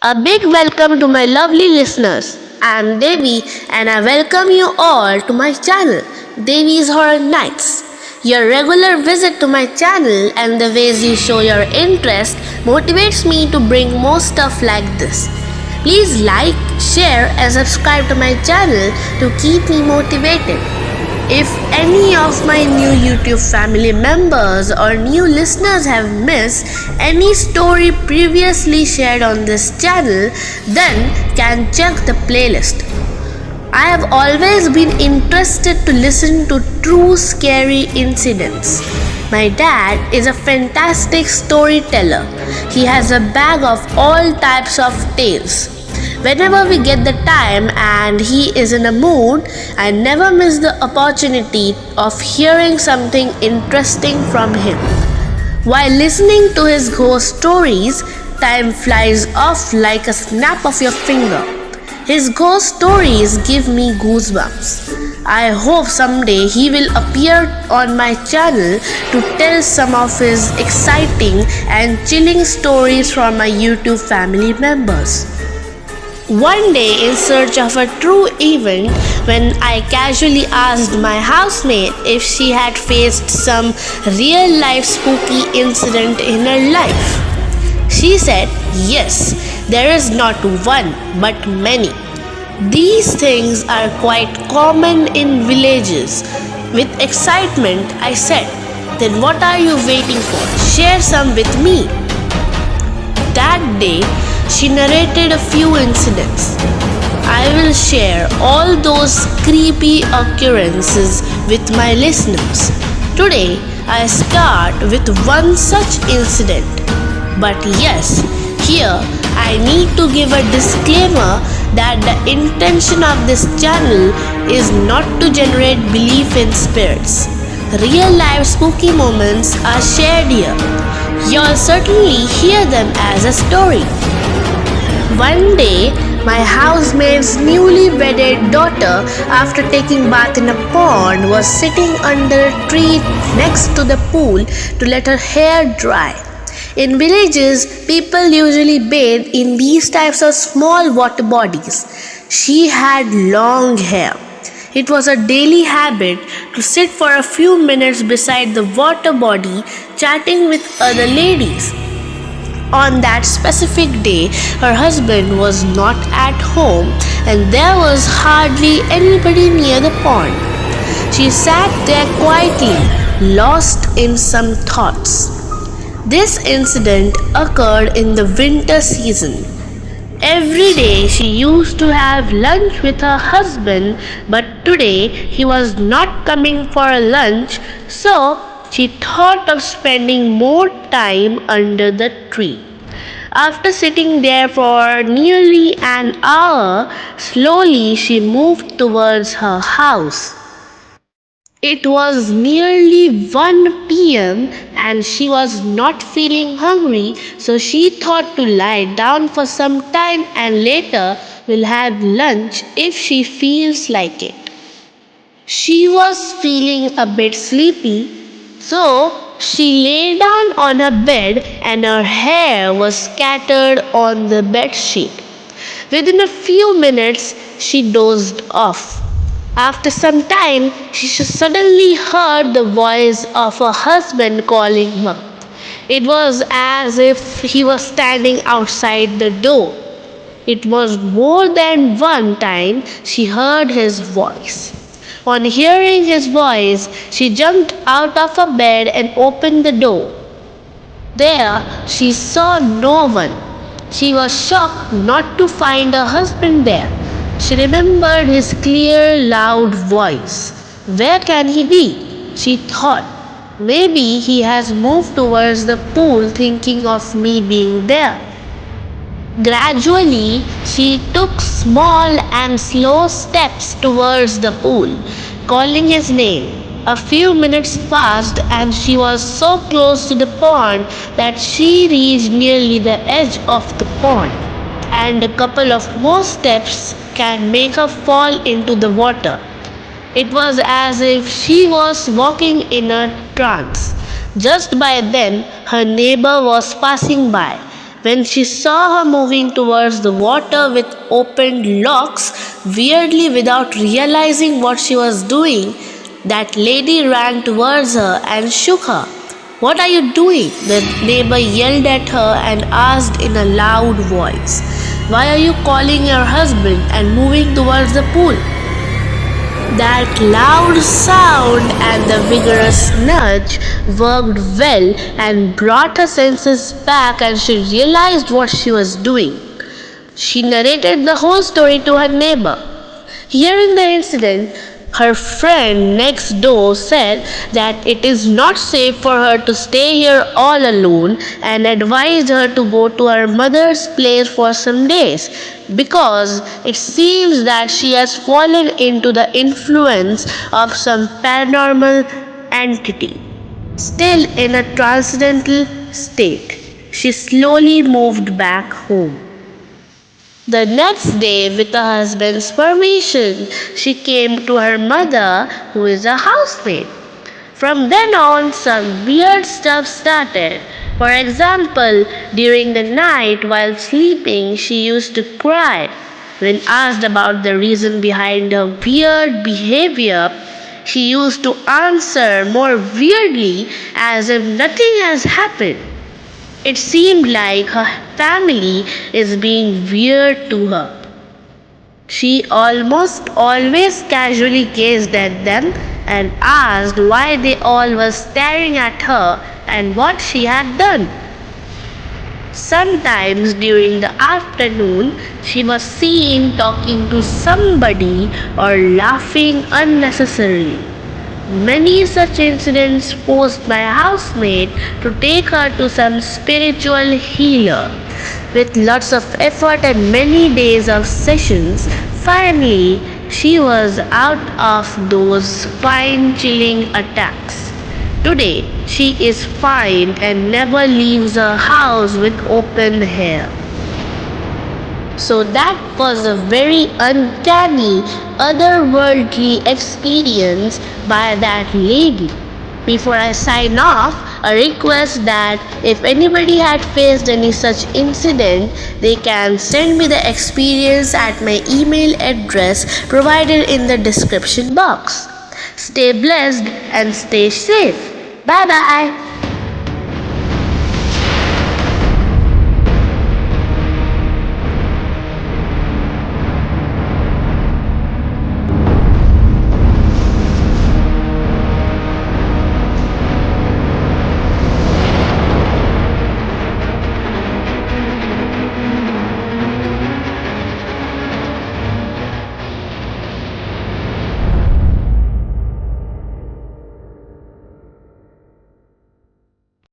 A big welcome to my lovely listeners. I am Devi and I welcome you all to my channel, Devi's Horror Nights. Your regular visit to my channel and the ways you show your interest motivates me to bring more stuff like this. Please like, share, and subscribe to my channel to keep me motivated. If any of my new YouTube family members or new listeners have missed any story previously shared on this channel, then can check the playlist. I have always been interested to listen to true scary incidents. My dad is a fantastic storyteller. He has a bag of all types of tales. Whenever we get the time and he is in a mood, I never miss the opportunity of hearing something interesting from him. While listening to his ghost stories, time flies off like a snap of your finger. His ghost stories give me goosebumps. I hope someday he will appear on my channel to tell some of his exciting and chilling stories from my YouTube family members. One day, in search of a true event, when I casually asked my housemate if she had faced some real life spooky incident in her life, she said, "Yes, there is not one but many. These things are quite common in villages." With excitement, I said, "Then what are you waiting for? Share some with me." That day, she narrated a few incidents. I will share all those creepy occurrences with my listeners. Today, I start with one such incident. But yes, here I need to give a disclaimer that the intention of this channel is not to generate belief in spirits. Real life spooky moments are shared here. You'll certainly hear them as a story. One day, my housemate's newly wedded daughter, after taking bath in a pond, was sitting under a tree next to the pool to let her hair dry. In villages, people usually bathe in these types of small water bodies. She had long hair. It was a daily habit to sit for a few minutes beside the water body, chatting with other ladies. On that specific day, her husband was not at home and there was hardly anybody near the pond. She sat there quietly, lost in some thoughts. This incident occurred in the winter season. Every day she used to have lunch with her husband, but today he was not coming for a lunch, so she thought of spending more time under the tree. After sitting there for nearly an hour, slowly she moved towards her house. It was nearly 1 p.m. and she was not feeling hungry, so she thought to lie down for some time and later will have lunch if she feels like it. She was feeling a bit sleepy, so she lay down on her bed and her hair was scattered on the bed sheet. Within a few minutes, she dozed off. After some time, she suddenly heard the voice of her husband calling her. It was as if he was standing outside the door. It was more than one time she heard his voice. On hearing his voice, she jumped out of her bed and opened the door. There, she saw no one. She was shocked not to find her husband there. She remembered his clear, loud voice. Where can he be? She thought. Maybe he has moved towards the pool thinking of me being there. Gradually, she took small and slow steps towards the pool, calling his name. A few minutes passed and she was so close to the pond that she reached nearly the edge of the pond, and a couple of more steps can make her fall into the water. It was as if she was walking in a trance. Just by then, her neighbor was passing by. When she saw her moving towards the water with opened locks, weirdly without realizing what she was doing, that lady ran towards her and shook her. "What are you doing?" the neighbor yelled at her and asked in a loud voice. "Why are you calling your husband and moving towards the pool?" That loud sound and the vigorous nudge worked well and brought her senses back, and she realized what she was doing. She narrated the whole story to her neighbor. Hearing the incident, her friend next door said that it is not safe for her to stay here all alone and advised her to go to her mother's place for some days because it seems that she has fallen into the influence of some paranormal entity. Still in a transcendental state, she slowly moved back home. The next day, with her husband's permission, she came to her mother, who is a housemaid. From then on, some weird stuff started. For example, during the night while sleeping, she used to cry. When asked about the reason behind her weird behavior, she used to answer more weirdly as if nothing has happened. It seemed like her family is being weird to her. She almost always casually gazed at them and asked why they all were staring at her and what she had done. Sometimes during the afternoon, she was seen talking to somebody or laughing unnecessarily. Many such incidents forced my housemate to take her to some spiritual healer. With lots of effort and many days of sessions, finally she was out of those spine chilling attacks. Today, she is fine and never leaves her house with open hair. So that was a very uncanny, otherworldly experience by that lady. Before I sign off, a request that if anybody had faced any such incident, they can send me the experience at my email address provided in the description box. Stay blessed and stay safe. Bye bye.